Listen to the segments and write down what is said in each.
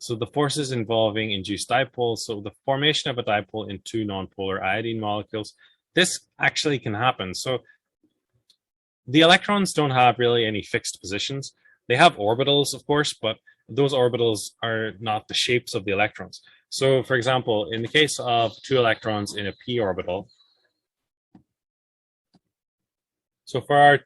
So the forces involving induced dipoles, so the formation of a dipole in two nonpolar iodine molecules, this actually can happen. So the electrons don't have really any fixed positions. They have orbitals, of course, but those orbitals are not the shapes of the electrons. So for example, in the case of two electrons in a p orbital, so for our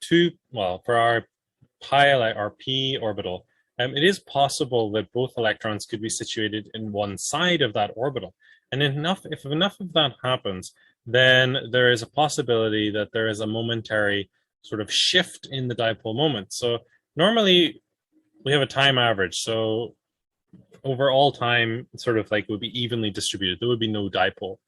p orbital, it is possible that both electrons could be situated in one side of that orbital. And if enough of that happens, then there is a possibility that there is a momentary sort of shift in the dipole moment. So normally we have a time average. So over all time, sort of like would be evenly distributed. There would be no dipole.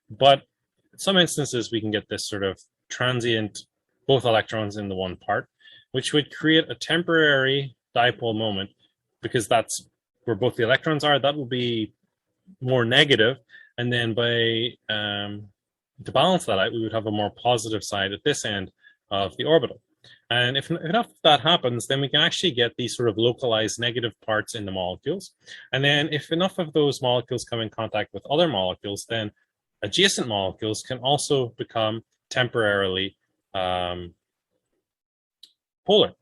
But in some instances, we can get this sort of transient, both electrons in the one part, which would create a temporary dipole moment, because that's where both the electrons are. That will be more negative, and then to balance that out, we would have a more positive side at this end of the orbital. And if enough of that happens, then we can actually get these sort of localized negative parts in the molecules. And then if enough of those molecules come in contact with other molecules, then adjacent molecules can also become temporarily polar.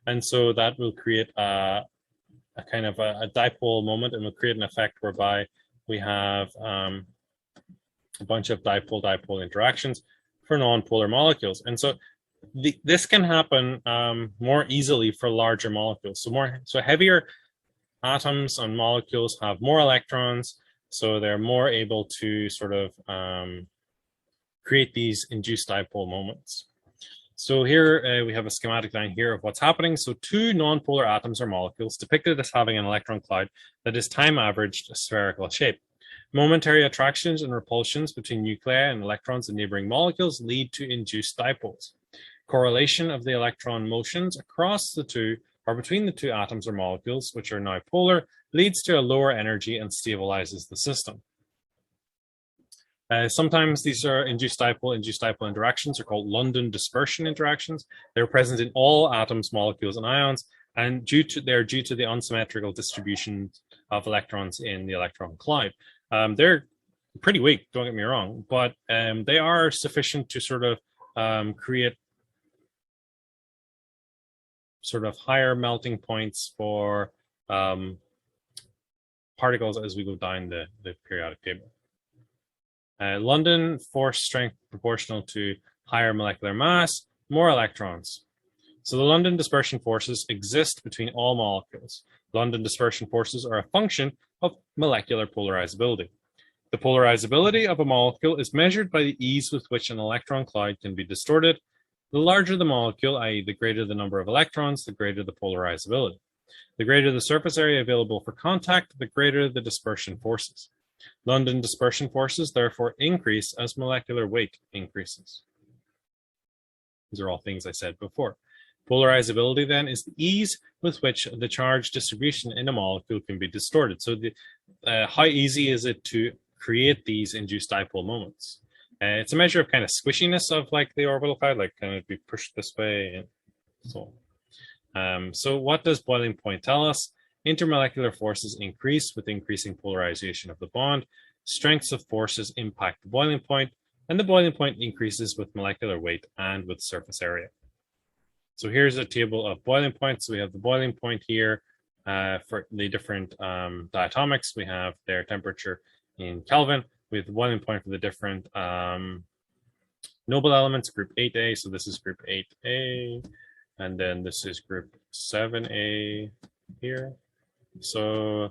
And so that will create a kind of a dipole moment, and will create an effect whereby we have a bunch of dipole-dipole interactions for non-polar molecules. And so this can happen more easily for larger molecules. So heavier atoms and molecules have more electrons, so they're more able to sort of create these induced dipole moments. So here we have a schematic line here of what's happening. So two nonpolar atoms or molecules depicted as having an electron cloud that is time averaged a spherical shape. Momentary attractions and repulsions between nuclei and electrons in neighboring molecules lead to induced dipoles. Correlation of the electron motions across the two or between the two atoms or molecules, which are now polar, leads to a lower energy and stabilizes the system. Sometimes these are induced dipole interactions are called London dispersion interactions. They're present in all atoms, molecules, and ions, and they're due to the unsymmetrical distribution of electrons in the electron cloud. They're pretty weak, don't get me wrong, but they are sufficient to sort of create sort of higher melting points for particles as we go down the periodic table. London force strength proportional to higher molecular mass, more electrons. So the London dispersion forces exist between all molecules. London dispersion forces are a function of molecular polarizability. The polarizability of a molecule is measured by the ease with which an electron cloud can be distorted. The larger the molecule, i.e. the greater the number of electrons, the greater the polarizability. The greater the surface area available for contact, the greater the dispersion forces. London dispersion forces therefore increase as molecular weight increases. These are all things I said before. Polarizability then is the ease with which the charge distribution in a molecule can be distorted. So how easy is it to create these induced dipole moments? It's a measure of kind of squishiness of like the orbital cloud, like kind of be pushed this way and so on. So what does boiling point tell us? Intermolecular forces increase with increasing polarization of the bond. Strengths of forces impact the boiling point, and the boiling point increases with molecular weight and with surface area. So here's a table of boiling points. So we have the boiling point here for the different diatomics. We have their temperature in Kelvin. We have the boiling point for the different noble elements, group 8A. So this is group 8A, and then this is group 7A here. So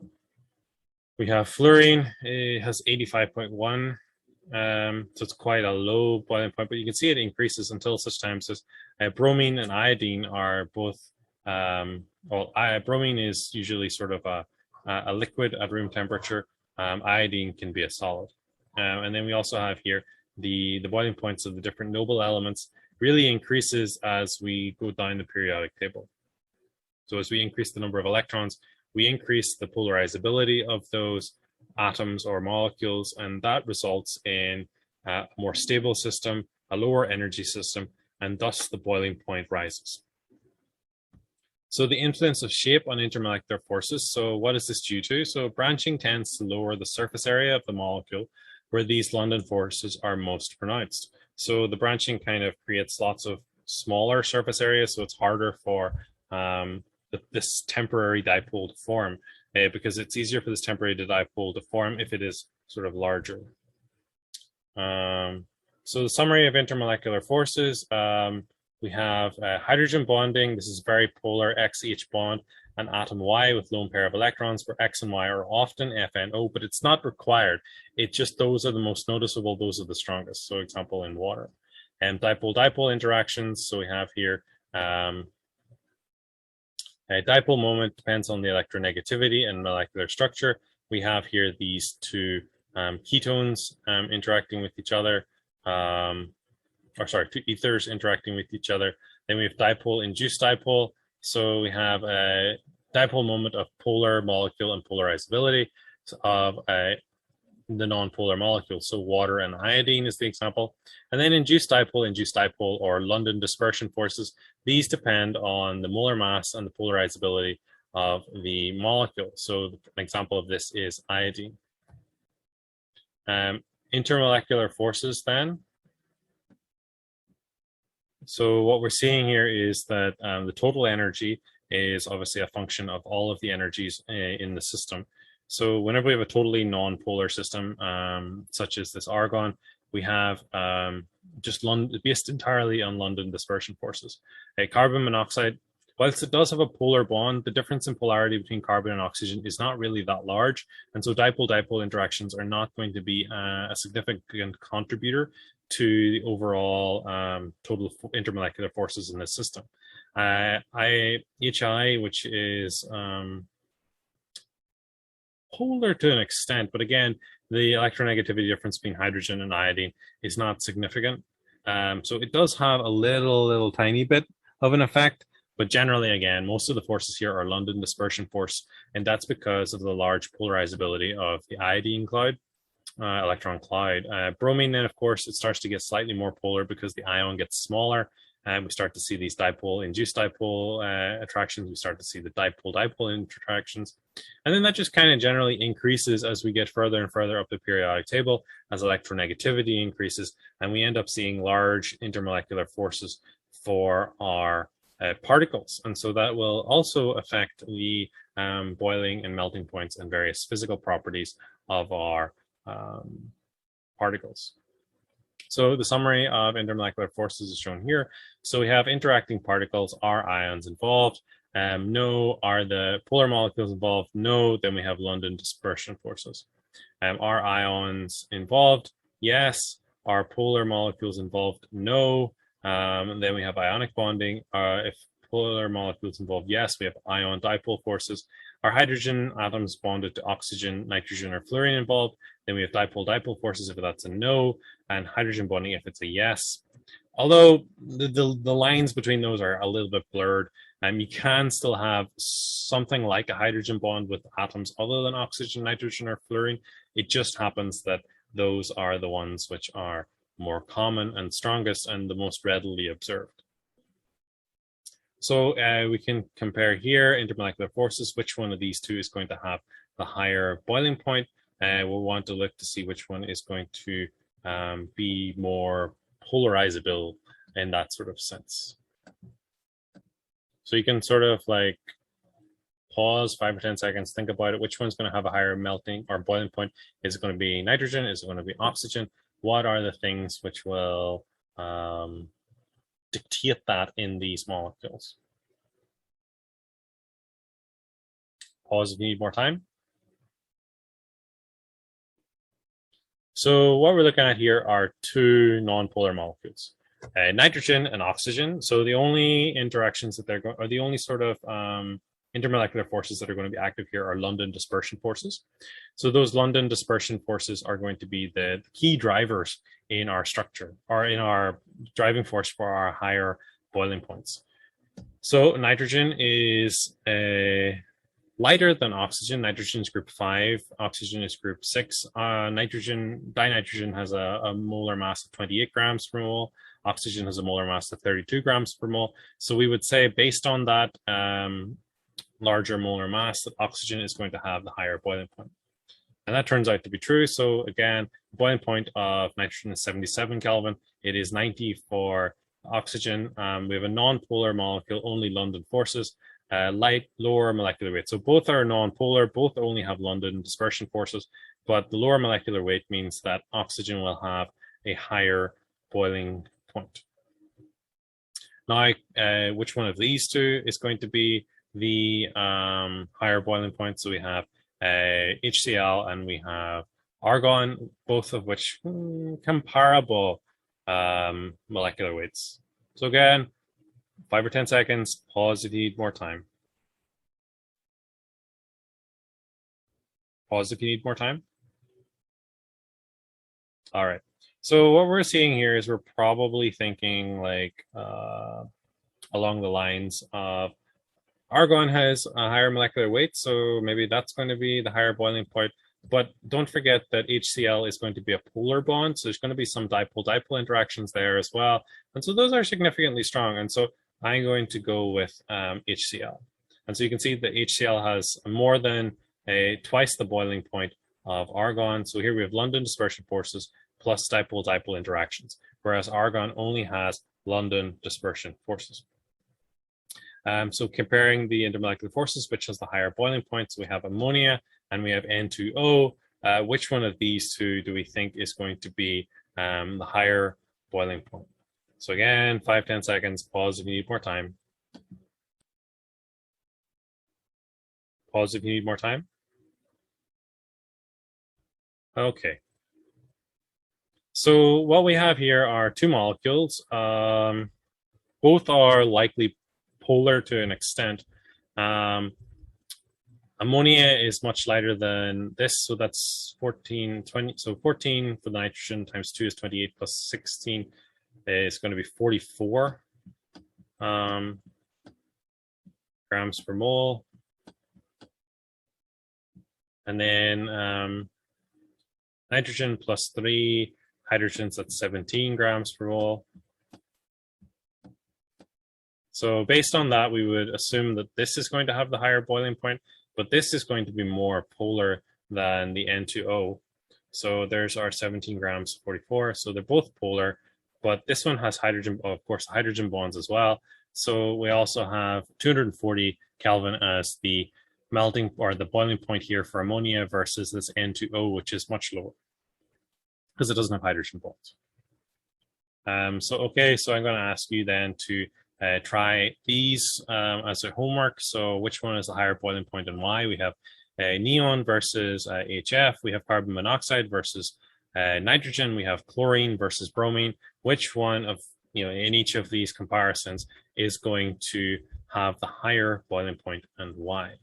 we have fluorine. It has 85.1. So it's quite a low boiling point, but you can see it increases until such times as bromine and iodine are both, bromine is usually sort of a liquid at room temperature. Iodine can be a solid. And then we also have here the boiling points of the different noble elements really increases as we go down the periodic table. So as we increase the number of electrons, we increase the polarizability of those atoms or molecules, and that results in a more stable system, a lower energy system, and thus the boiling point rises. So the influence of shape on intermolecular forces. So what is this due to? So branching tends to lower the surface area of the molecule where these London forces are most pronounced. So the branching kind of creates lots of smaller surface areas, so it's harder for this temporary dipole to form because it's easier for this temporary dipole to form if it is sort of larger. So the summary of intermolecular forces, we have hydrogen bonding. This is very polar XH bond, and atom Y with lone pair of electrons, where X and Y are often FNO, but it's not required. It just, those are the most noticeable, those are the strongest. So example in water. And dipole-dipole interactions, so we have here a dipole moment depends on the electronegativity and molecular structure. We have here these two ketones interacting with each other, two ethers interacting with each other. Then we have dipole-induced dipole. So we have a dipole moment of polar molecule and polarizability of the non-polar molecules. So water and iodine is the example. And then induced dipole, or London dispersion forces. These depend on the molar mass and the polarizability of the molecule. So an example of this is iodine. Intermolecular forces then. So what we're seeing here is that the total energy is obviously a function of all of the energies in the system. So whenever we have a totally non-polar system, such as this argon, we have just based entirely on London dispersion forces. Carbon monoxide, whilst it does have a polar bond, the difference in polarity between carbon and oxygen is not really that large. And so dipole-dipole interactions are not going to be a significant contributor to the overall total intermolecular forces in this system. HI, which is polar to an extent, but again, the electronegativity difference between hydrogen and iodine is not significant. So it does have a little tiny bit of an effect, but generally, again, most of the forces here are London dispersion force, and that's because of the large polarizability of the iodine cloud, electron cloud. Bromine, then, of course, it starts to get slightly more polar because the ion gets smaller, and we start to see these dipole-induced dipole attractions. We start to see the dipole-dipole interactions. And then that just kind of generally increases as we get further and further up the periodic table, as electronegativity increases, and we end up seeing large intermolecular forces for our particles. And so that will also affect the boiling and melting points and various physical properties of our particles. So the summary of intermolecular forces is shown here. So we have interacting particles. Are ions involved? No. Are the polar molecules involved? No. Then we have London dispersion forces. Are ions involved? Yes. Are polar molecules involved? No. And then we have ionic bonding. If polar molecules involved, yes, we have ion dipole forces. Are hydrogen atoms bonded to oxygen, nitrogen, or fluorine involved? Then we have dipole-dipole forces if that's a no, and hydrogen bonding if it's a yes. Although the lines between those are a little bit blurred, you can still have something like a hydrogen bond with atoms other than oxygen, nitrogen, or fluorine. It just happens that those are the ones which are more common and strongest and the most readily observed. So we can compare here intermolecular forces, which one of these two is going to have the higher boiling point. We'll want to look to see which one is going to be more polarizable in that sort of sense. So you can sort of like pause 5 or 10 seconds, think about it. Which one's going to have a higher melting or boiling point? Is it going to be nitrogen? Is it going to be oxygen? What are the things which will dictate that in these molecules? Pause if you need more time. So what we're looking at here are two non-polar molecules, nitrogen and oxygen. So the only interactions that they're going, or the only sort of intermolecular forces that are going to be active here are London dispersion forces. So those London dispersion forces are going to be the key drivers in our structure, or in our driving force for our higher boiling points. So nitrogen is lighter than oxygen. Nitrogen is group 5, oxygen is group 6. Dinitrogen has a molar mass of 28 grams per mole. Oxygen has a molar mass of 32 grams per mole. So we would say, based on that larger molar mass, that oxygen is going to have the higher boiling point. And that turns out to be true. So again, the boiling point of nitrogen is 77 Kelvin. It is 90 for oxygen. We have a non-polar molecule, only London forces, light, lower molecular weight. So both are non-polar, both only have London dispersion forces, but the lower molecular weight means that oxygen will have a higher boiling point. Now, which one of these two is going to be the higher boiling point? So we have HCl and we have argon, both of which comparable molecular weights. So again, 5 or 10 seconds, pause if you need more time. Pause if you need more time. All right. So what we're seeing here is we're probably thinking like along the lines of argon has a higher molecular weight, so maybe that's going to be the higher boiling point. But don't forget that HCl is going to be a polar bond, so there's going to be some dipole-dipole interactions there as well. And so those are significantly strong. And so I'm going to go with HCl. And so you can see that HCl has more than twice the boiling point of argon. So here we have London dispersion forces plus dipole-dipole interactions, whereas argon only has London dispersion forces. So comparing the intermolecular forces, which has the higher boiling point, so we have ammonia and we have N2O. Which one of these two do we think is going to be the higher boiling point? So again, 5-10 seconds, pause if you need more time. Pause if you need more time. Okay. So what we have here are two molecules. Both are likely polar to an extent. Ammonia is much lighter than this, so that's 14, 20. So 14 for the nitrogen times 2 is 28 plus 16 is going to be 44 grams per mole. And then nitrogen plus 3, hydrogen's at 17 grams per mole. So based on that, we would assume that this is going to have the higher boiling point, but this is going to be more polar than the N2O. So there's our 17 grams 44. So they're both polar, but this one has hydrogen, of course, hydrogen bonds as well. So we also have 240 Kelvin as the melting or the boiling point here for ammonia versus this N2O, which is much lower because it doesn't have hydrogen bonds. Okay, so I'm going to ask you then to try these as a homework. So which one is the higher boiling point and why? We have neon versus HF. We have carbon monoxide versus nitrogen. We have chlorine versus bromine. Which one of, in each of these comparisons is going to have the higher boiling point and why?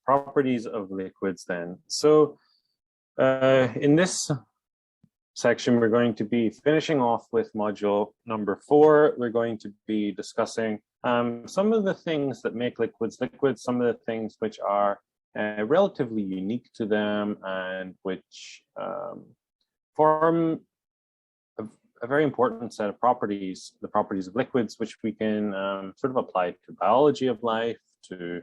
Properties of liquids then. So in this section, we're going to be finishing off with module number 4. We're going to be discussing some of the things that make liquids liquids, some of the things which are relatively unique to them and which form a very important set of properties, the properties of liquids, which we can sort of apply to biology of life, to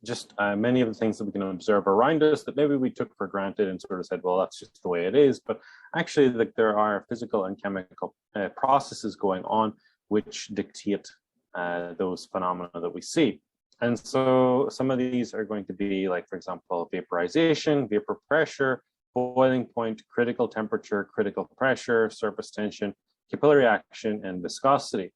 just many of the things that we can observe around us that maybe we took for granted and sort of said, well, that's just the way it is. But actually, there are physical and chemical processes going on which dictate those phenomena that we see. And so some of these are going to be like, for example, vaporization, vapor pressure, boiling point, critical temperature, critical pressure, surface tension, capillary action, and viscosity.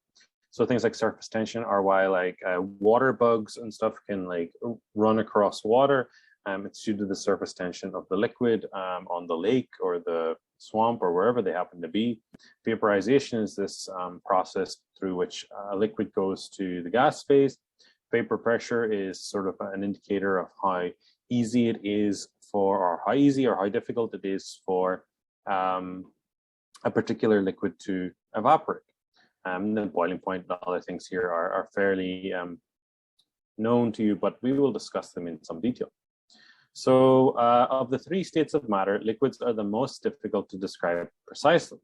So things like surface tension are why like water bugs and stuff can like run across water. It's due to the surface tension of the liquid on the lake or the swamp or wherever they happen to be. Vaporization is this process through which a liquid goes to the gas phase. Vapor pressure is sort of an indicator of how easy it is for, or how easy or how difficult it is for a particular liquid to evaporate. The boiling point and other things here are fairly known to you, but we will discuss them in some detail. So of the three states of matter, liquids are the most difficult to describe precisely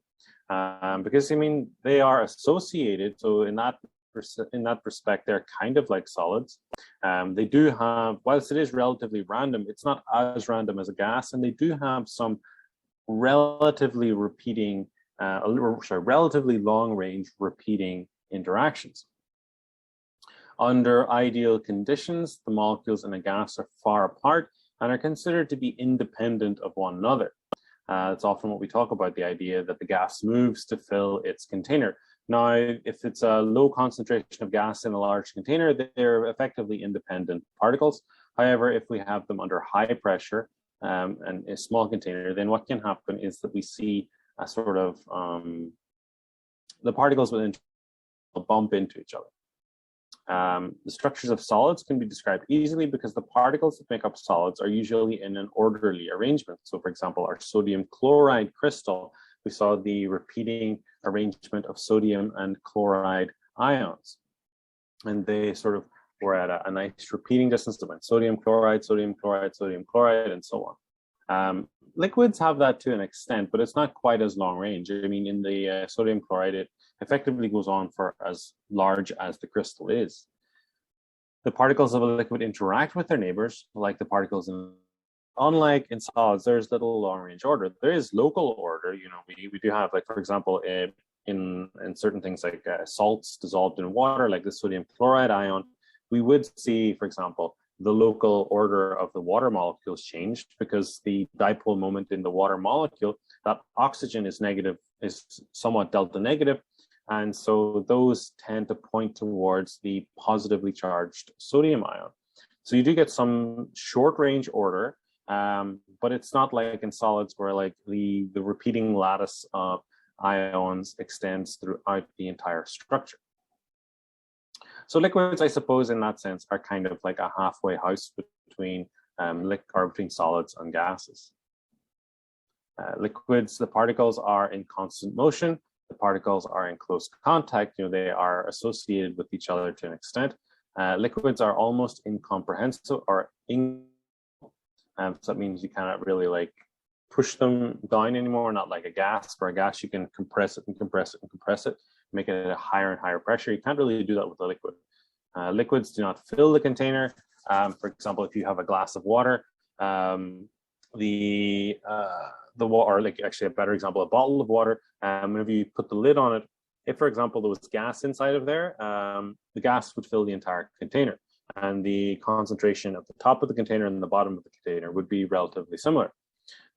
because, I mean, they are associated. So in that respect, they're kind of like solids. They do have, whilst it is relatively random, it's not as random as a gas, and they do have some relatively repeating, relatively long range repeating interactions. Under ideal conditions, the molecules in a gas are far apart and are considered to be independent of one another. It's often what we talk about, the idea that the gas moves to fill its container. Now, if it's a low concentration of gas in a large container, they're effectively independent particles. However, if we have them under high pressure and a small container, then what can happen is that we see a sort of, the particles within bump into each other. The structures of solids can be described easily because the particles that make up solids are usually in an orderly arrangement. So, for example, our sodium chloride crystal, we saw the repeating arrangement of sodium and chloride ions. And they sort of were at a nice repeating distance. They went sodium chloride, sodium chloride, sodium chloride, and so on. Liquids have that to an extent, but it's not quite as long range. I mean, in the sodium chloride, it effectively goes on for as large as the crystal is. The particles of a liquid interact with their neighbors, like the particles in, unlike in solids, there's little long-range order. There is local order. You know, we do have, like, for example, in certain things like salts dissolved in water, like the sodium chloride ion, we would see, for example, the local order of the water molecules changed because the dipole moment in the water molecule, that oxygen is somewhat delta negative. And so those tend to point towards the positively charged sodium ion. So you do get some short range order, but it's not like in solids where like the repeating lattice of ions extends throughout the entire structure. So liquids, I suppose, in that sense, are kind of like a halfway house between between solids and gases. Liquids, the particles are in constant motion. The particles are in close contact. You know, they are associated with each other to an extent. Liquids are almost incomprehensible or so that means you cannot really like push them down anymore. Not like a gas. For a gas, you can compress it and compress it and compress it, make it at a higher and higher pressure. You can't really do that with a liquid. Liquids do not fill the container. For example, if you have a glass of water, the water, or like actually a better example, a bottle of water, whenever you put the lid on it, if, for example, there was gas inside of there, the gas would fill the entire container. And the concentration at the top of the container and the bottom of the container would be relatively similar.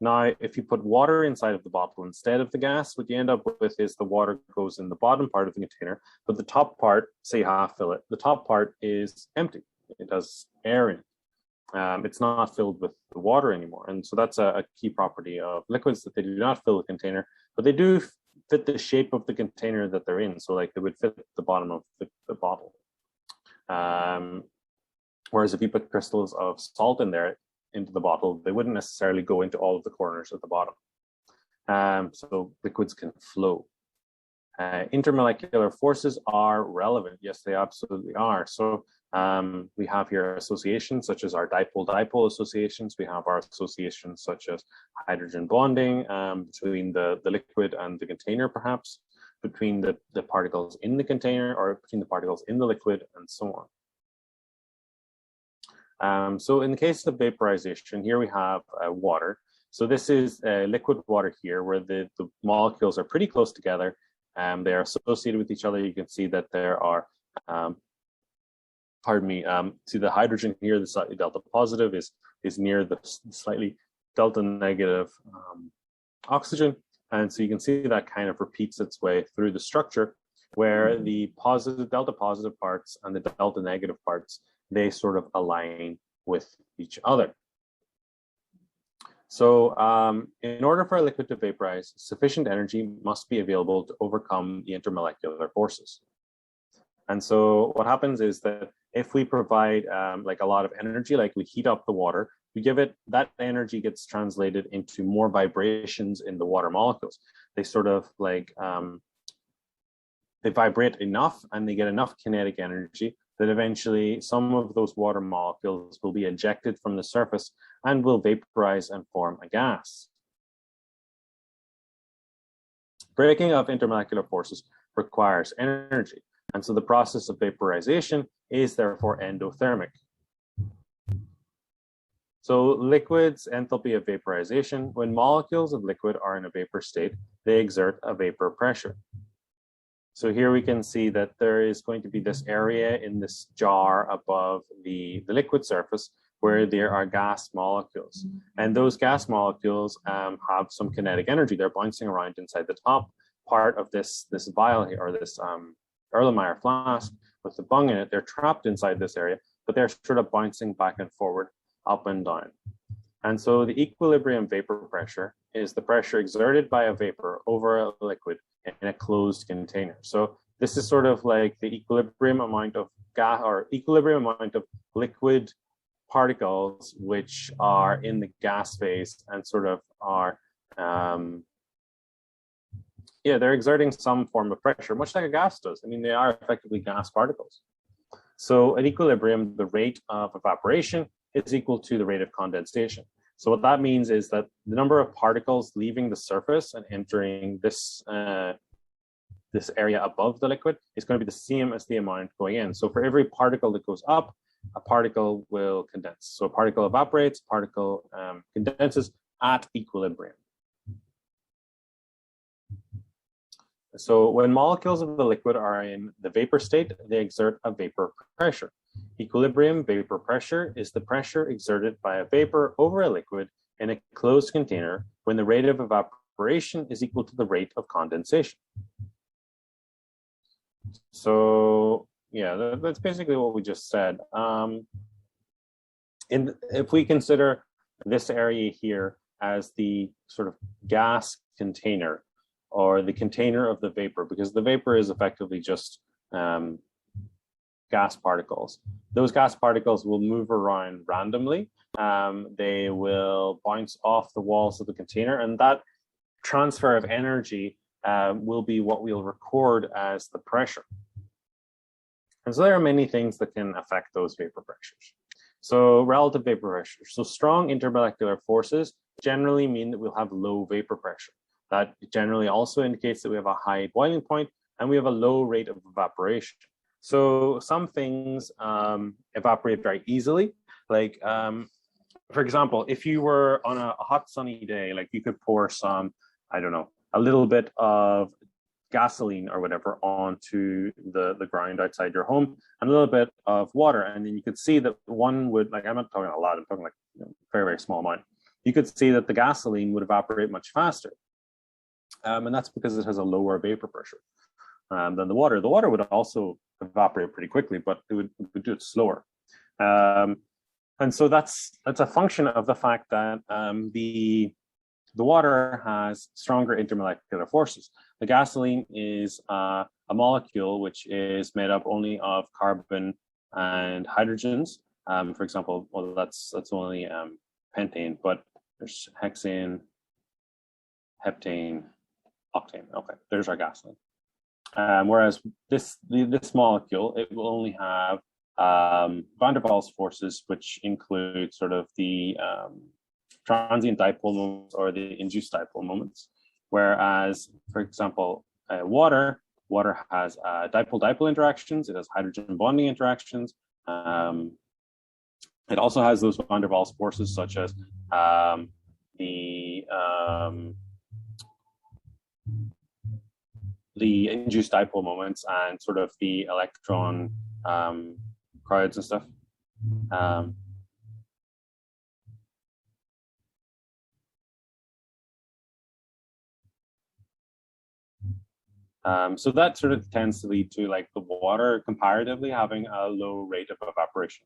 Now, if you put water inside of the bottle instead of the gas, what you end up with is the water goes in the bottom part of the container, but the top part, say half fill it, the top part is empty. It has air in it. It's not filled with the water anymore. And so that's a key property of liquids, that they do not fill the container, but they do fit the shape of the container that they're in. So like they would fit the bottom of the bottle. Whereas if you put crystals of salt in there, into the bottle, they wouldn't necessarily go into all of the corners at the bottom. So liquids can flow. Intermolecular forces are relevant. Yes, they absolutely are. So we have here associations such as our dipole-dipole associations. We have our associations such as hydrogen bonding between the liquid and the container, perhaps, between the particles in the container, or between the particles in the liquid, and so on. So in the case of vaporization, here we have water. So this is liquid water here, where the molecules are pretty close together. They are associated with each other. You can see that there are, see the hydrogen here, the slightly delta positive is near the slightly delta negative oxygen. And so you can see that kind of repeats its way through the structure, where the positive, delta positive parts and the delta negative parts, they sort of align with each other. So in order for a liquid to vaporize, sufficient energy must be available to overcome the intermolecular forces. And so what happens is that if we provide like a lot of energy, like we heat up the water, we give it, that energy gets translated into more vibrations in the water molecules. They sort of like, they vibrate enough and they get enough kinetic energy that eventually some of those water molecules will be ejected from the surface and will vaporize and form a gas. Breaking of intermolecular forces requires energy, and so the process of vaporization is therefore endothermic. So liquids' enthalpy of vaporization, when molecules of liquid are in a vapor state, they exert a vapor pressure. So here we can see that there is going to be this area in this jar above the liquid surface where there are gas molecules. And those gas molecules have some kinetic energy. They're bouncing around inside the top part of this vial here, or this Erlenmeyer flask with the bung in it. They're trapped inside this area, but they're sort of bouncing back and forward, up and down. And so the equilibrium vapor pressure is the pressure exerted by a vapor over a liquid in a closed container. So this is sort of like the equilibrium amount of gas, or equilibrium amount of liquid particles which are in the gas phase and sort of are they're exerting some form of pressure, much like a gas does. I mean, they are effectively gas particles. So at equilibrium, the rate of evaporation is equal to the rate of condensation. So what that means is that the number of particles leaving the surface and entering this this area above the liquid is going to be the same as the amount going in. So for every particle that goes up, a particle will condense. So a particle evaporates, a particle condenses at equilibrium. So when molecules of the liquid are in the vapor state, they exert a vapor pressure. Equilibrium vapor pressure is the pressure exerted by a vapor over a liquid in a closed container when the rate of evaporation is equal to the rate of condensation. So yeah, that's basically what we just said. If we consider this area here as the sort of gas container, or the container of the vapor, because the vapor is effectively just gas particles. Those gas particles will move around randomly. They will bounce off the walls of the container, and that transfer of energy will be what we'll record as the pressure. And so there are many things that can affect those vapor pressures. So relative vapor pressure. So strong intermolecular forces generally mean that we'll have low vapor pressure. That generally also indicates that we have a high boiling point and we have a low rate of evaporation. So some things evaporate very easily. Like, for example, if you were on a hot sunny day, like you could pour some, I don't know, a little bit of gasoline or whatever onto the ground outside your home, and a little bit of water. And then you could see that one would, like, I'm not talking a lot, I'm talking like very, very small amount. You could see that the gasoline would evaporate much faster. And that's because it has a lower vapor pressure than the water. The water would also evaporate pretty quickly, but it would do it slower. And so that's a function of the fact that the water has stronger intermolecular forces. The gasoline is a molecule which is made up only of carbon and hydrogens. For example, well, that's only pentane, but there's hexane, heptane, octane. Okay, there's our gasoline. Whereas this molecule, it will only have van der Waals forces, which include sort of the transient dipole moments or the induced dipole moments. Whereas, for example, water has dipole-dipole interactions. It has hydrogen bonding interactions. It also has those van der Waals forces, such as the induced dipole moments and sort of the electron crowds and stuff. So that sort of tends to lead to like the water comparatively having a low rate of evaporation.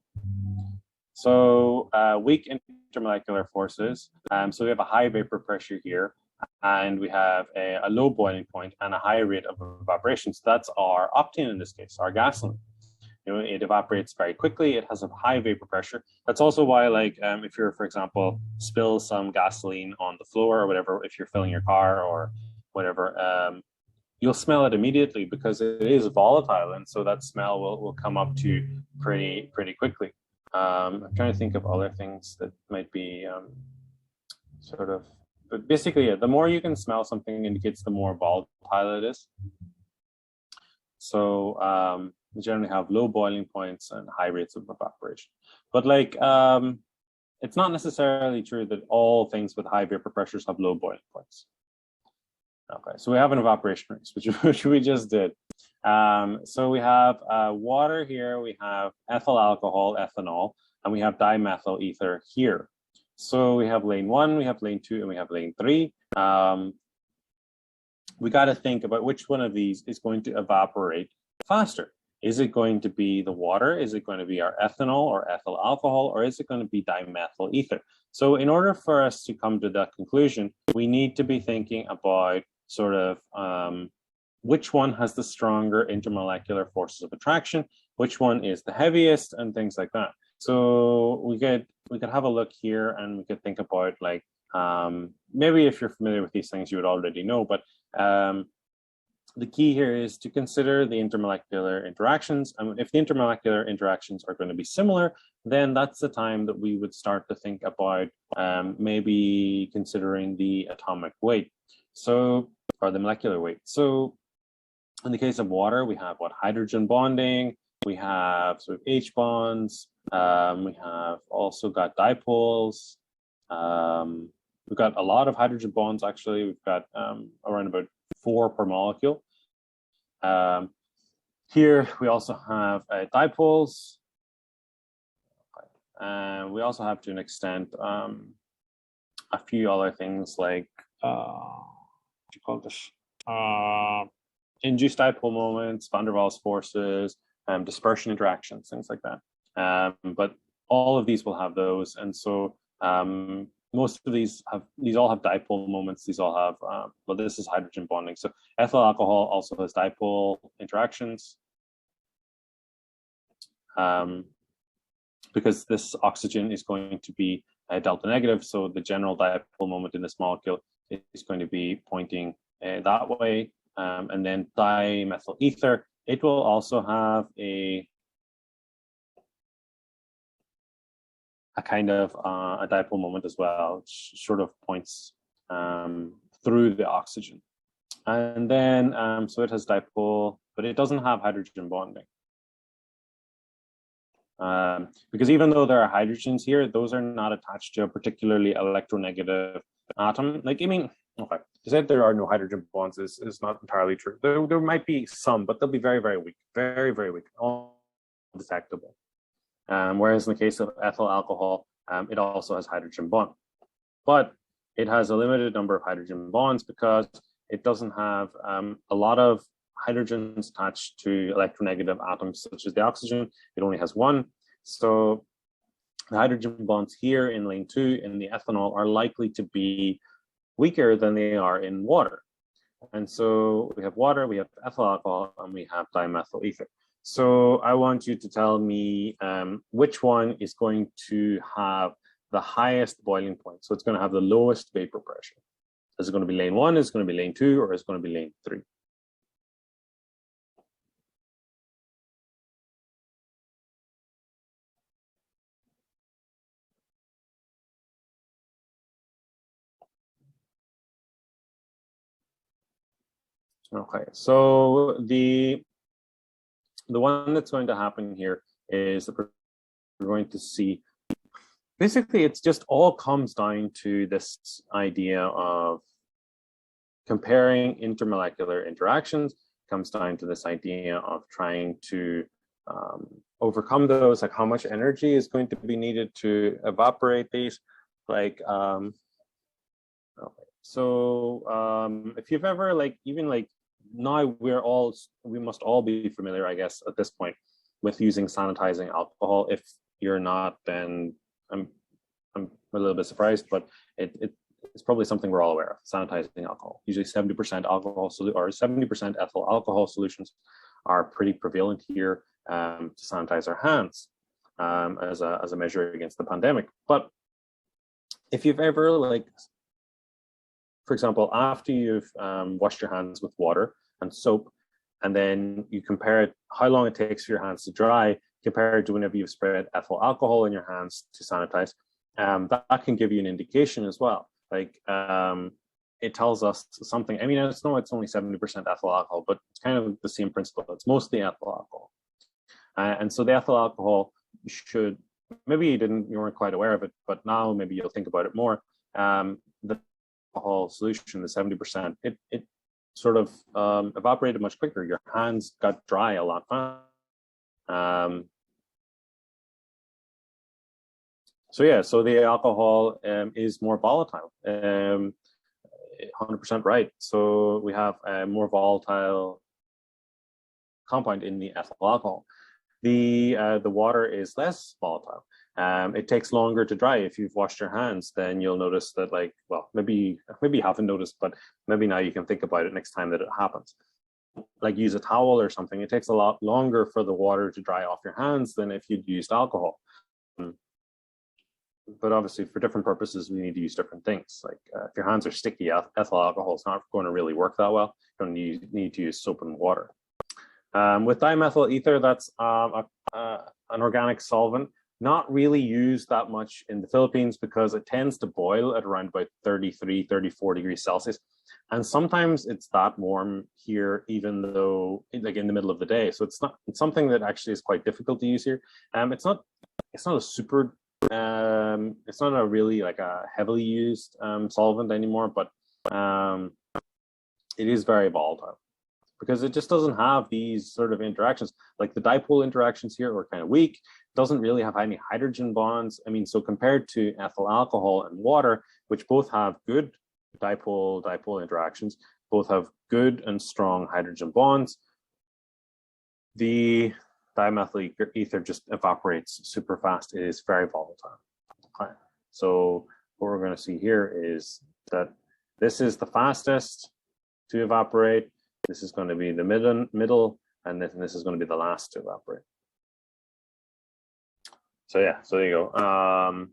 So weak intermolecular forces. So we have a high vapor pressure here, and we have a low boiling point and a high rate of evaporation. So that's our octane in this case, our gasoline. You know, it evaporates very quickly. It has a high vapor pressure. That's also why, like, if you're, for example, spill some gasoline on the floor or whatever, if you're filling your car or whatever, you'll smell it immediately because it is volatile, and so that smell will come up to you pretty quickly. I'm trying to think of other things that might be sort of, but basically, yeah, the more you can smell something indicates the more volatile it is. So we generally have low boiling points and high rates of evaporation. But like, it's not necessarily true that all things with high vapor pressures have low boiling points. Okay, so we have an evaporation rate, which we just did. So we have water here, we have ethyl alcohol, ethanol, and we have dimethyl ether here. So we have lane 1, we have lane 2, and we have lane 3. We got to think about which one of these is going to evaporate faster. Is it going to be the water? Is it going to be our ethanol or ethyl alcohol? Or is it going to be dimethyl ether? So in order for us to come to that conclusion, we need to be thinking about sort of which one has the stronger intermolecular forces of attraction, which one is the heaviest, and things like that. So we could have a look here, and we could think about like maybe if you're familiar with these things, you would already know, but the key here is to consider the intermolecular interactions. And if the intermolecular interactions are going to be similar, then that's the time that we would start to think about maybe considering the atomic weight, so, or the molecular weight. So in the case of water, we have what? Hydrogen bonding, we have sort of H bonds, we have also got dipoles, we've got a lot of hydrogen bonds, actually. We've got around about 4 per molecule. Here we also have dipoles. We also have, to an extent, a few other things like, what do you call this? Induced dipole moments, van der Waals forces, dispersion interactions, things like that. But all of these will have those. And so most of these all have dipole moments. These all have, well, this is hydrogen bonding. So ethyl alcohol also has dipole interactions. Because this oxygen is going to be delta negative, so the general dipole moment in this molecule is going to be pointing that way. And then dimethyl ether, it will also have a kind of a dipole moment as well, which sort of points through the oxygen. And then, so it has dipole, but it doesn't have hydrogen bonding. Because even though there are hydrogens here, those are not attached to a particularly electronegative atom. Like, I mean, okay, to say there are no hydrogen bonds is not entirely true. There might be some, but they'll be very, very weak, very, very weak, undetectable. Whereas in the case of ethyl alcohol, it also has hydrogen bond, but it has a limited number of hydrogen bonds because it doesn't have a lot of hydrogens attached to electronegative atoms such as the oxygen. It only has 1. So the hydrogen bonds here in lane 2 in the ethanol are likely to be weaker than they are in water. And so we have water, we have ethyl alcohol, and we have dimethyl ether. So I want you to tell me which one is going to have the highest boiling point. So it's going to have the lowest vapor pressure. Is it going to be lane 1, is it going to be lane 2, or is it going to be lane 3? Okay, so the one that's going to happen here is that we're going to see, basically it's just all comes down to this idea of comparing intermolecular interactions, comes down to this idea of trying to overcome those, like how much energy is going to be needed to evaporate these. Like, okay. So if you've ever now we must all be familiar, I guess, at this point with using sanitizing alcohol. If you're not, then I'm a little bit surprised, but it's probably something we're all aware of. Sanitizing alcohol, usually 70% alcohol or 70% ethyl alcohol solutions are pretty prevalent here to sanitize our hands as a measure against the pandemic. But if you've ever, like, for example, after you've washed your hands with water, and soap, and then you compare it, how long it takes for your hands to dry, compared to whenever you've sprayed ethyl alcohol in your hands to sanitize. That can give you an indication as well. Like it tells us something. I mean, it's only 70% ethyl alcohol, but it's kind of the same principle. It's mostly ethyl alcohol. And so the ethyl alcohol should, maybe you weren't quite aware of it, but now maybe you'll think about it more. The alcohol solution, the 70%, it sort of evaporated much quicker. Your hands got dry a lot faster. So the alcohol is more volatile. 100% right. So we have a more volatile compound in the ethyl alcohol. The water is less volatile. It takes longer to dry. If you've washed your hands, then you'll notice that, like, well, maybe you haven't noticed, but maybe now you can think about it next time that it happens. Like use a towel or something. It takes a lot longer for the water to dry off your hands than if you'd used alcohol. But obviously, for different purposes, we need to use different things. Like if your hands are sticky, ethyl alcohol is not going to really work that well. You don't need to use soap and water. With dimethyl ether, that's an organic solvent, not really used that much in the Philippines because it tends to boil at around about 33, 34 degrees Celsius. And sometimes it's that warm here, even though like in the middle of the day. So it's something that actually is quite difficult to use here. It's not a super, it's not a really like a heavily used solvent anymore, but it is very volatile, because it just doesn't have these sort of interactions. Like the dipole interactions here are kind of weak. It doesn't really have any hydrogen bonds. I mean, so compared to ethyl alcohol and water, which both have good dipole interactions, both have good and strong hydrogen bonds, the dimethyl ether just evaporates super fast. It is very volatile. Okay. So what we're going to see here is that this is the fastest to evaporate. This is going to be the middle, and this is going to be the last to evaporate. So yeah, so there you go.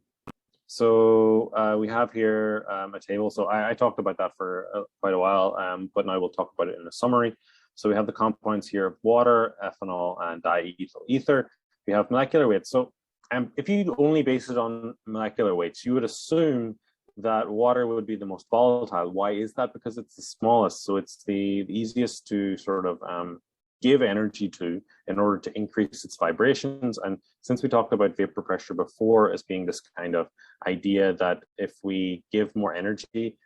We have here a table. So I talked about that for quite a while, but now we'll talk about it in a summary. So we have the compounds here of water, ethanol, and diethyl ether. We have molecular weights. So if you only base it on molecular weights, you would assume that water would be the most volatile. Why is that? Because it's the smallest, so it's the easiest to sort of give energy to in order to increase its vibrations. And since we talked about vapor pressure before as being this kind of idea that if we give more energy,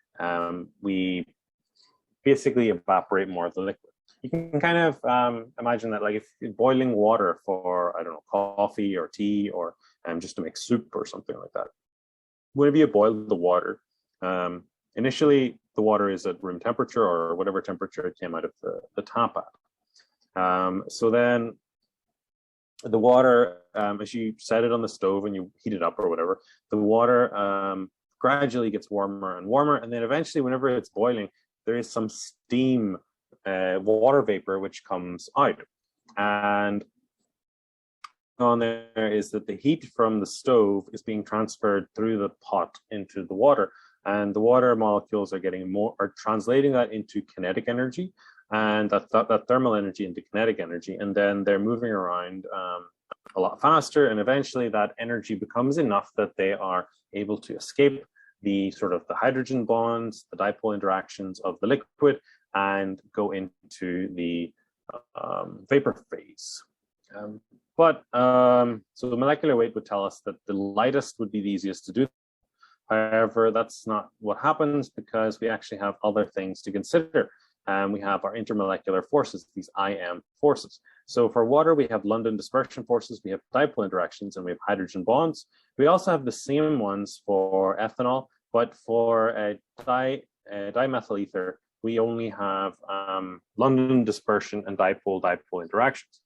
we basically evaporate more of the liquid. You can kind of imagine that, like if you're boiling water for, I don't know, coffee or tea, or just to make soup or something like that. Whenever you boil the water, initially the water is at room temperature or whatever temperature it came out of the tap at. So then the water, as you set it on the stove and you heat it up or whatever, the water gradually gets warmer and warmer. And then eventually, whenever it's boiling, there is some steam, water vapor, which comes out. And on there is that the heat from the stove is being transferred through the pot into the water, and the water molecules are translating that into kinetic energy, and that thermal energy into kinetic energy, and then they're moving around a lot faster, and eventually that energy becomes enough that they are able to escape the sort of the hydrogen bonds, the dipole interactions of the liquid, and go into the vapor phase. So the molecular weight would tell us that the lightest would be the easiest to do. However, that's not what happens, because we actually have other things to consider. We have our intermolecular forces, these IM forces. So for water, we have London dispersion forces, we have dipole interactions, and we have hydrogen bonds. We also have the same ones for ethanol, but for dimethyl ether, we only have London dispersion and dipole interactions.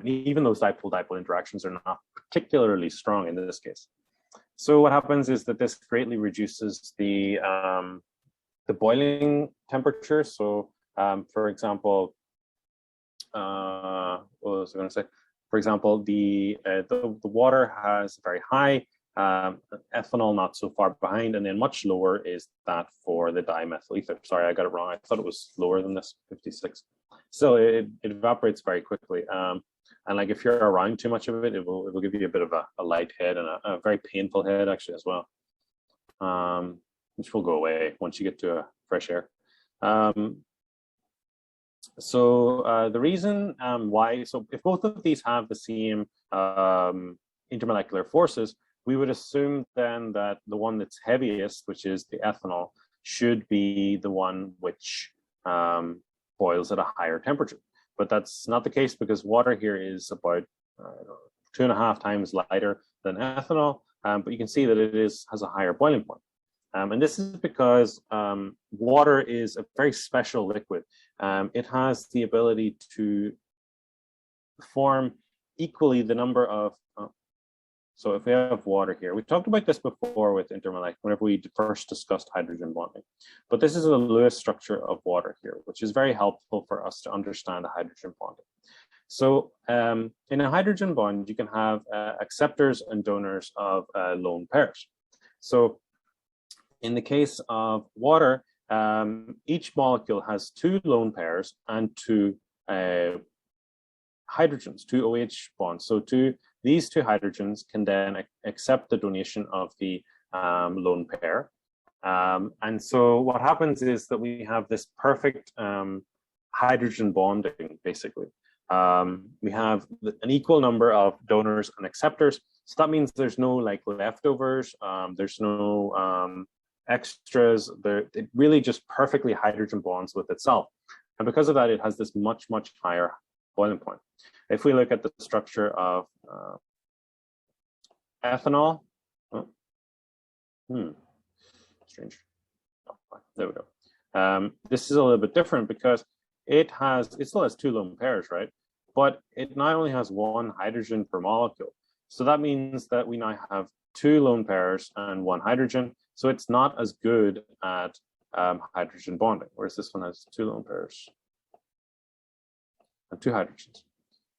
Even those dipole interactions are not particularly strong in this case. So what happens is that this greatly reduces the boiling temperature. So for example, what was I going to say? For example, the water has very high, ethanol not so far behind, and then much lower is that for the dimethyl ether. Sorry, I got it wrong. I thought it was lower than this, 56. So it evaporates very quickly. And like if you're around too much of it, it will give you a bit of a light head and a very painful head actually as well, which will go away once you get to fresh air. So the reason why, so if both of these have the same intermolecular forces, we would assume then that the one that's heaviest, which is the ethanol, should be the one which boils at a higher temperature. But that's not the case because water here is about 2.5 times lighter than ethanol. But you can see that it has a higher boiling point. And this is because water is a very special liquid. It has the ability to form equally the number of, so if we have water here, we talked about this before with intermolecular, whenever we first discussed hydrogen bonding, but this is a Lewis structure of water here, which is very helpful for us to understand the hydrogen bonding. So in a hydrogen bond, you can have acceptors and donors of lone pairs. So in the case of water, each molecule has 2 lone pairs and 2 hydrogens, 2 OH bonds. So these 2 hydrogens can then accept the donation of the lone pair. And so what happens is that we have this perfect hydrogen bonding, basically. We have an equal number of donors and acceptors. So that means there's no like leftovers, there's no extras. It really just perfectly hydrogen bonds with itself. And because of that, it has this much, much higher boiling point. If we look at the structure of ethanol, strange. Oh, there we go. This is a little bit different because it still has 2 lone pairs, right? But it now only has 1 hydrogen per molecule. So that means that we now have 2 lone pairs and 1 hydrogen. So it's not as good at hydrogen bonding, whereas this one has 2 lone pairs and 2 hydrogens.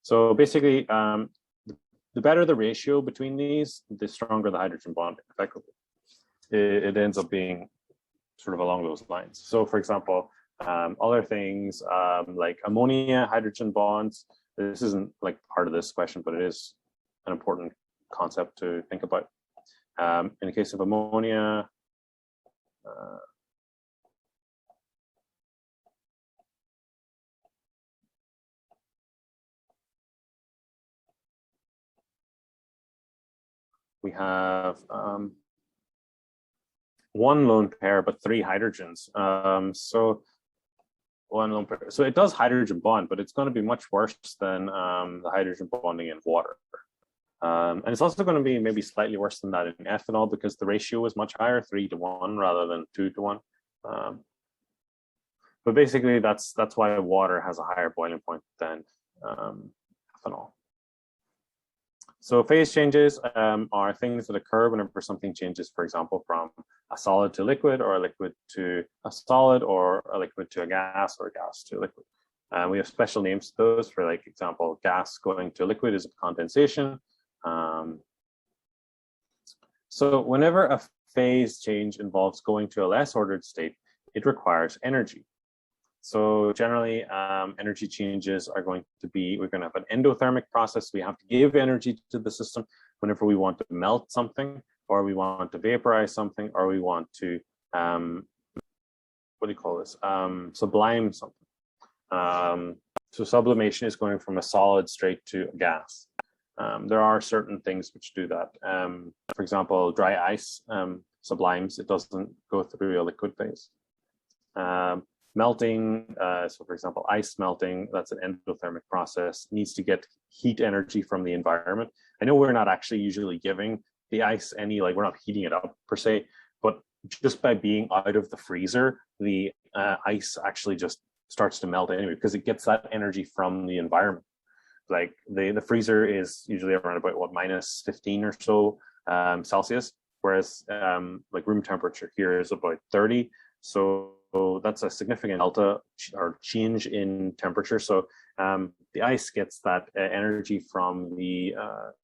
So basically, the better the ratio between these, the stronger the hydrogen bonding, effectively. It ends up being sort of along those lines. So for example, other things like ammonia hydrogen bonds, this isn't like part of this question, but it is an important concept to think about. In the case of ammonia, we have 1 lone pair, but 3 hydrogens. So 1 lone pair. So it does hydrogen bond, but it's going to be much worse than the hydrogen bonding in water. And it's also going to be maybe slightly worse than that in ethanol because the ratio is much higher, 3:1 rather than 2:1. But basically, that's why water has a higher boiling point than ethanol. So phase changes are things that occur whenever something changes, for example, from a solid to liquid, or a liquid to a solid, or a liquid to a gas, or a gas to a liquid. We have special names to those. For like example, gas going to liquid is a condensation. So whenever a phase change involves going to a less ordered state, it requires energy. So generally, energy changes are going to be, we're going to have an endothermic process. We have to give energy to the system whenever we want to melt something, or we want to vaporize something, or we want to, what do you call this? Sublime something. So sublimation is going from a solid straight to a gas. There are certain things which do that. For example, dry ice sublimes, it doesn't go through a liquid phase. Melting, so for example, ice melting, that's an endothermic process, needs to get heat energy from the environment. I know we're not actually usually giving the ice any, like we're not heating it up per se, but just by being out of the freezer, the ice actually just starts to melt anyway, because it gets that energy from the environment. Like the freezer is usually around about what, -15 or so Celsius, whereas like room temperature here is about 30. So that's a significant delta or change in temperature. So the ice gets that energy from the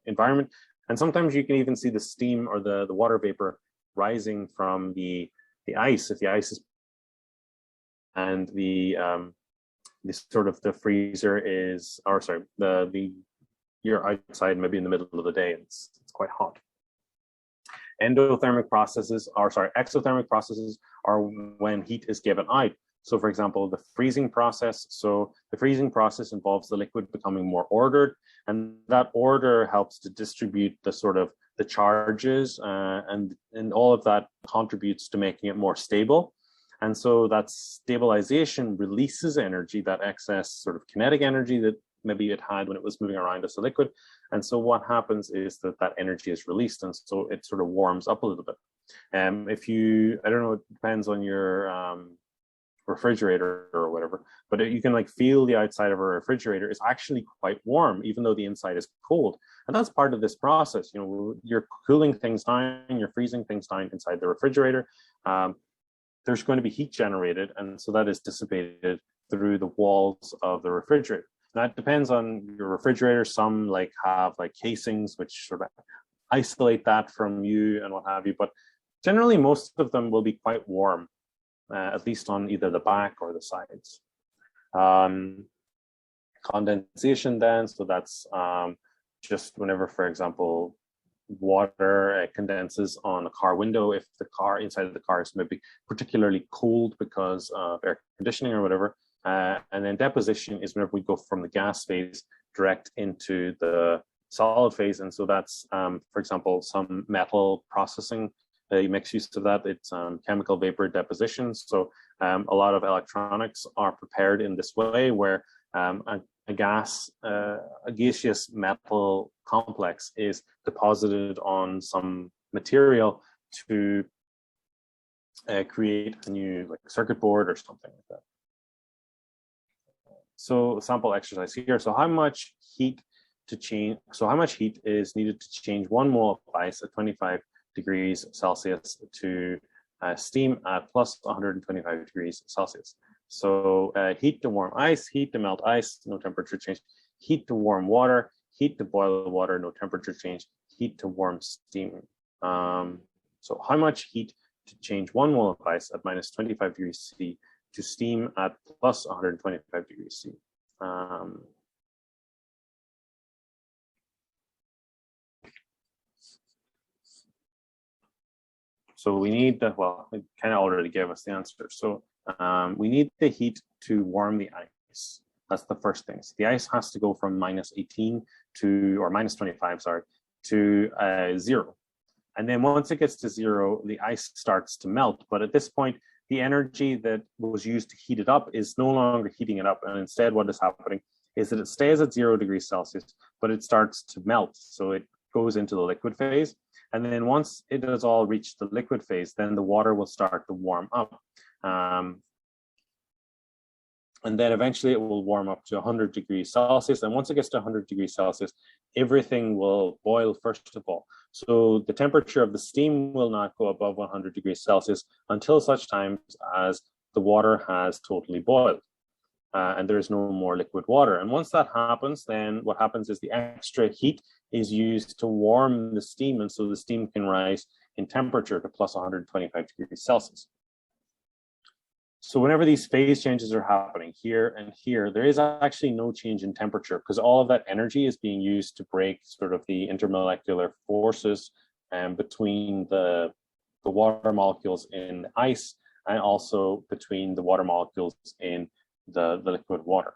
environment. And sometimes you can even see the steam or the water vapor rising from the ice. If the ice is, and the the freezer is, or sorry, you're outside maybe in the middle of the day, and it's quite hot. Exothermic processes are when heat is given out. So for example, the freezing process. So the freezing process involves the liquid becoming more ordered, and that order helps to distribute the charges, and all of that contributes to making it more stable. And so that stabilization releases energy, that excess sort of kinetic energy that maybe it had when it was moving around as a liquid. And so what happens is that energy is released, and so it sort of warms up a little bit. If you, I don't know, it depends on your refrigerator or whatever, but you can like feel the outside of a refrigerator is actually quite warm, even though the inside is cold. And that's part of this process. You know, you're cooling things down, you're freezing things down inside the refrigerator. There's going to be heat generated, and so that is dissipated through the walls of the refrigerator. Now it depends on your refrigerator. Some like have like casings which sort of isolate that from you and what have you, but generally most of them will be quite warm, at least on either the back or the sides. Condensation then, so that's just whenever, for example, water condenses on a car window, if the car inside of the car is maybe particularly cold because of air conditioning or whatever. And then deposition is whenever we go from the gas phase direct into the solid phase. And so that's, for example, some metal processing makes use of that. It's chemical vapor deposition. So a lot of electronics are prepared in this way, where a gaseous metal complex is deposited on some material to create a new like circuit board or something like that. So sample exercise here. So how much heat is needed to change 1 mole of ice at 25 degrees Celsius to steam at plus 125 degrees Celsius? So heat to warm ice, heat to melt ice, no temperature change. Heat to warm water, heat to boil the water, no temperature change. Heat to warm steam. So how much heat to change 1 mole of ice at minus 25 degrees C to steam at plus 125 degrees C? So we need the, well, it kind of already gave us the answer. So we need the heat to warm the ice. That's the first thing. So the ice has to go from minus 18 to, or minus 25, sorry, to 0. And then once it gets to 0, the ice starts to melt. But at this point, the energy that was used to heat it up is no longer heating it up. And instead, what is happening is that it stays at 0 degrees Celsius, but it starts to melt. So it goes into the liquid phase. And then once it does all reach the liquid phase, then the water will start to warm up. And then eventually it will warm up to 100 degrees Celsius. And once it gets to 100 degrees Celsius, everything will boil first of all. So the temperature of the steam will not go above 100 degrees Celsius until such times as the water has totally boiled. And there is no more liquid water. And once that happens, then what happens is the extra heat is used to warm the steam. And so the steam can rise in temperature to plus 125 degrees Celsius. So whenever these phase changes are happening here and here, there is actually no change in temperature because all of that energy is being used to break sort of the intermolecular forces between the water molecules in the ice and also between the water molecules in the liquid water.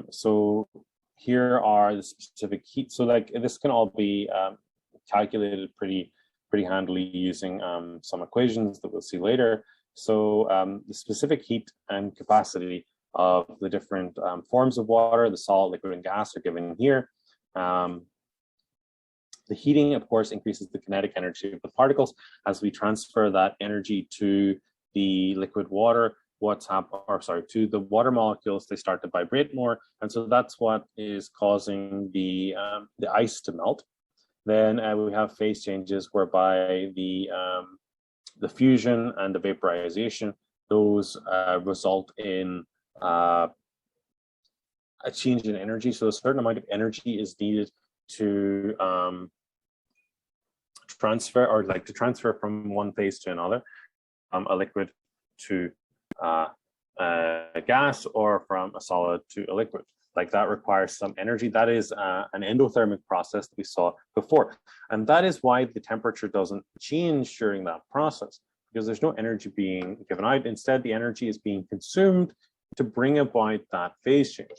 So here are the specific heat. So like this can all be calculated pretty handily using some equations that we'll see later. So the specific heat and capacity of the different forms of water, the solid, liquid, and gas are given here. The heating, of course, increases the kinetic energy of the particles as we transfer that energy to the liquid water. To the water molecules, they start to vibrate more, and so that's what is causing the ice to melt. Then we have phase changes whereby the fusion and the vaporization, those result in a change in energy. So a certain amount of energy is needed to transfer from one phase to another, a liquid to a gas or from a solid to a liquid. Like that requires some energy. That is an endothermic process that we saw before. And that is why the temperature doesn't change during that process, because there's no energy being given out. Instead, the energy is being consumed to bring about that phase change.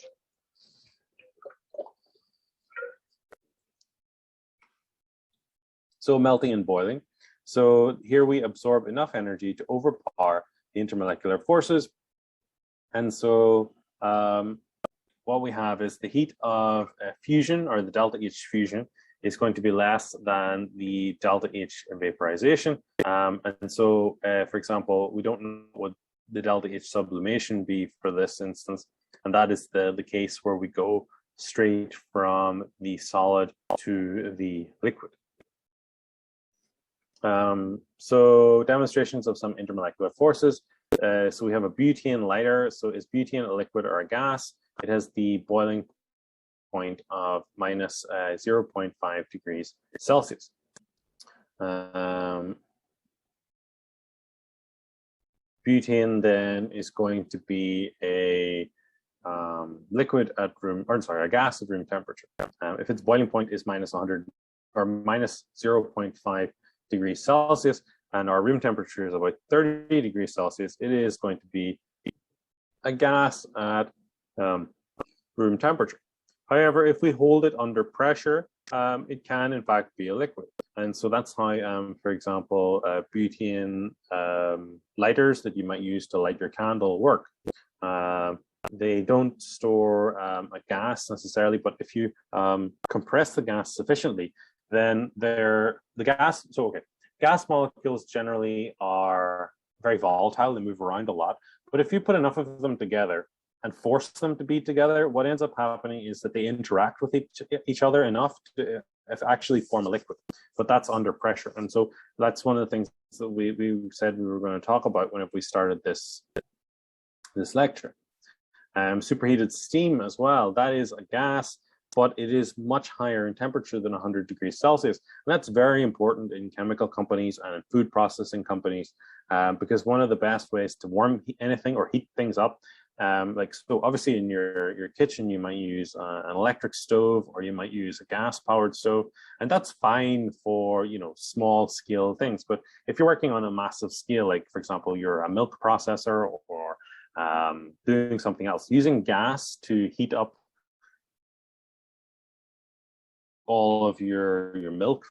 So melting and boiling. So here we absorb enough energy to overpower the intermolecular forces. And so what we have is the heat of fusion, or the delta H fusion, is going to be less than the delta H vaporization. And so, for example, we don't know what the delta H sublimation be for this instance. And that is the case where we go straight from the solid to the liquid. So demonstrations of some intermolecular forces. So we have a butane lighter. So is butane a liquid or a gas? It has the boiling point of minus 0.5 degrees Celsius. Butane then is going to be a liquid at room, or sorry, a gas at room temperature. If its boiling point is minus 100 or minus 0.5 degrees Celsius, and our room temperature is about 30 degrees Celsius, it is going to be a gas at room temperature. However, if we hold it under pressure, it can in fact be a liquid. And so that's how, for example, butane lighters that you might use to light your candle work. They don't store a gas necessarily, but if you compress the gas sufficiently, then gas molecules generally are very volatile. They move around a lot. But if you put enough of them together and force them to be together, what ends up happening is that they interact with each other enough to actually form a liquid. But that's under pressure. And so that's one of the things that we said we were going to talk about whenever we started this lecture. Superheated steam as well. That is a gas, but it is much higher in temperature than 100 degrees Celsius. And that's very important in chemical companies and in food processing companies, because one of the best ways to warm anything or heat things up, so obviously in your kitchen, you might use an electric stove, or you might use a gas powered stove. And that's fine for, small scale things. But if you're working on a massive scale, like for example, you're a milk processor or doing something else, using gas to heat up all of your milk,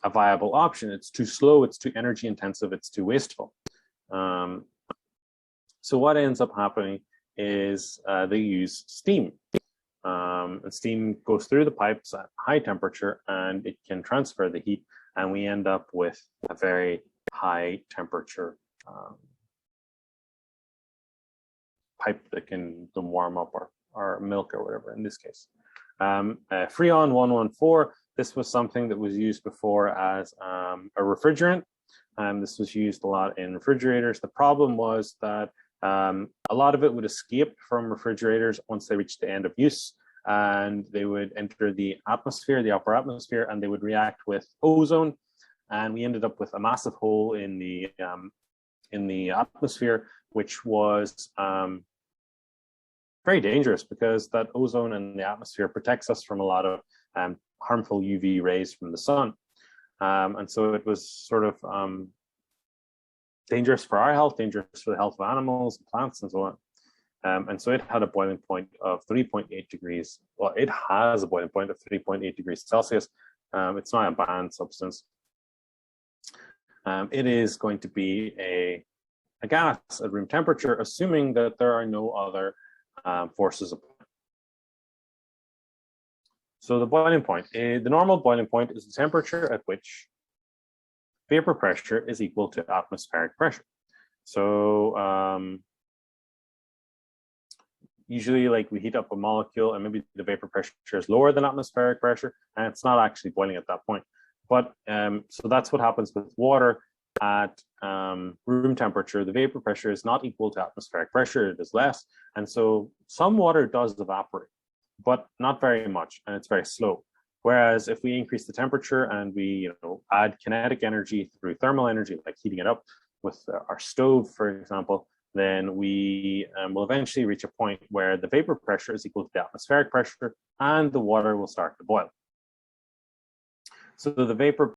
a viable option. It's too slow, it's too energy intensive, it's too wasteful. So what ends up happening is they use steam. And steam goes through the pipes at high temperature, and it can transfer the heat, and we end up with a very high temperature pipe that can warm up our milk or whatever in this case. Freon 114, this was something that was used before as a refrigerant. This was used a lot in refrigerators. The problem was that a lot of it would escape from refrigerators once they reached the end of use, and they would enter the atmosphere, the upper atmosphere, and they would react with ozone. And we ended up with a massive hole in the atmosphere, which was very dangerous, because that ozone in the atmosphere protects us from a lot of harmful UV rays from the sun. And so it was sort of dangerous for our health, dangerous for the health of animals, plants, and so on. And so it had a boiling point of 3.8 degrees. Well, it has a boiling point of 3.8 degrees Celsius. It's not a banned substance. It is going to be a gas at room temperature, assuming that there are no other forces. So the boiling point, the normal boiling point is the temperature at which vapor pressure is equal to atmospheric pressure. So usually, like, we heat up a molecule and maybe the vapor pressure is lower than atmospheric pressure, and it's not actually boiling at that point. But so that's what happens with water at room temperature. The vapor pressure is not equal to atmospheric pressure, it is less. And so some water does evaporate, but not very much, and it's very slow. Whereas if we increase the temperature and we add kinetic energy through thermal energy, like heating it up with our stove, for example, then we will eventually reach a point where the vapor pressure is equal to the atmospheric pressure and the water will start to boil. So the vapor